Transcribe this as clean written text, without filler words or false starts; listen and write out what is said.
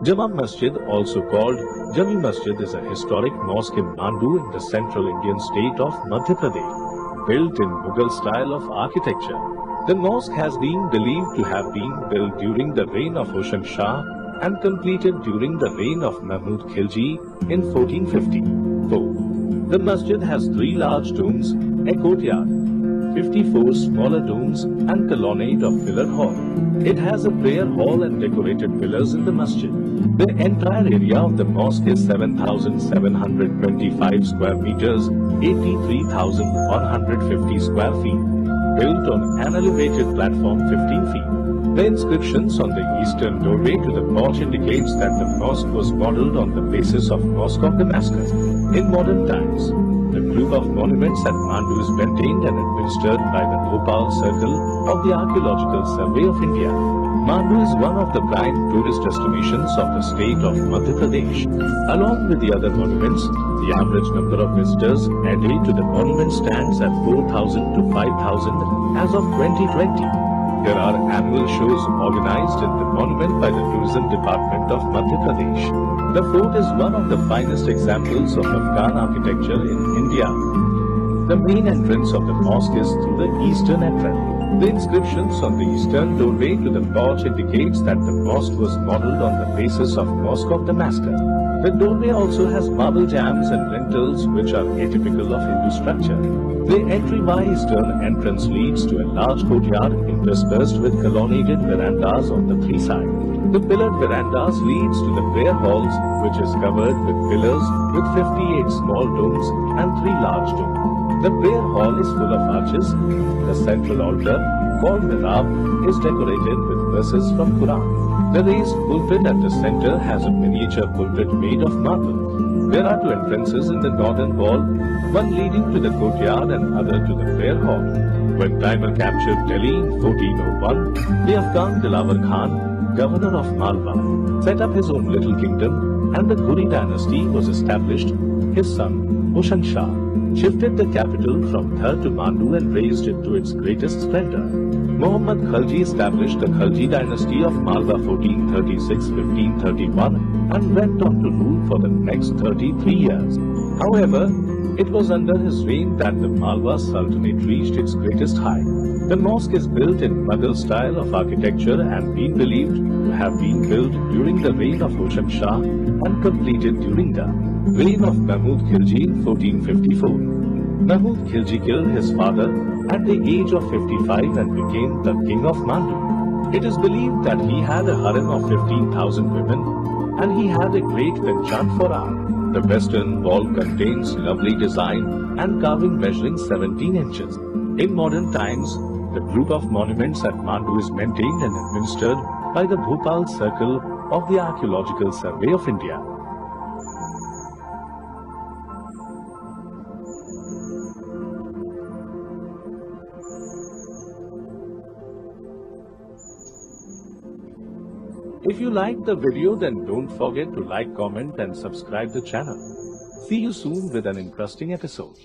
Jama Masjid, also called Jami Masjid, is a historic mosque in Mandu in the central Indian state of Madhya Pradesh, built in Mughal style of architecture. The mosque has been believed to have been built during the reign of Hoshang Shah and completed during the reign of Mahmud Khilji in 1454. The masjid has 3 large domes, a courtyard, 54 smaller domes and colonnade of pillar hall. It has a prayer hall and decorated pillars in the masjid. The entire area of the mosque is 7,725 square meters, 83,150 square feet, built on an elevated platform 15 feet. The inscriptions on the eastern doorway to the porch indicates that the mosque was modeled on the basis of Mosque of Damascus. In modern times, the group of monuments at Mandu is maintained and administered by the Bhopal Circle of the Archaeological Survey of India. Mandu is one of the prime tourist destinations of the state of Madhya Pradesh. Along with the other monuments, the average number of visitors a day to the monument stands at 4,000 to 5,000 as of 2020. There are annual shows organized in the monument by the Tourism Department of Madhya Pradesh. The fort is one of the finest examples of Afghan architecture in India. The main entrance of the mosque is through the eastern entrance. The inscriptions on the eastern doorway to the porch indicates that the mosque was modeled on the basis of Mosque of Damascus. The doorway also has marble jambs and lintels which are atypical of Hindu structure. The entry by eastern entrance leads to a large courtyard interspersed with colonnaded verandas on the 3 sides. The pillared verandas leads to the prayer halls, which is covered with pillars with 58 small domes and 3 large domes. The prayer hall is full of arches. The central altar, called mihrab, is decorated with verses from Quran. The raised pulpit at the center has a miniature pulpit made of marble. There are 2 entrances in the northern wall, one leading to the courtyard and other to the prayer hall. When Timer captured Delhi in 1401, the Afghan Dilawar Khan, governor of Malwa, set up his own little kingdom and the Ghuri dynasty was established. His son, Hoshang Shah, shifted the capital from Dhar to Mandu and raised it to its greatest splendor. Mahmud Khilji established the Khilji dynasty of Malwa 1436-1531 and went on to rule for the next 33 years. However, it was under his reign that the Malwa Sultanate reached its greatest height. The mosque is built in Mughal style of architecture and been believed to have been built during the reign of Hoshang Shah and completed during the reign of Mahmud Khilji in 1454. Mahmud Khilji killed his father at the age of 55 and became the king of Mandu. It is believed that he had a harem of 15,000 women and he had a great penchant for art. The western wall contains lovely design and carving measuring 17 inches. In modern times, the group of monuments at Mandu is maintained and administered by the Bhopal Circle of the Archaeological Survey of India. If you liked the video, then don't forget to like, comment and subscribe the channel. See you soon with an interesting episode.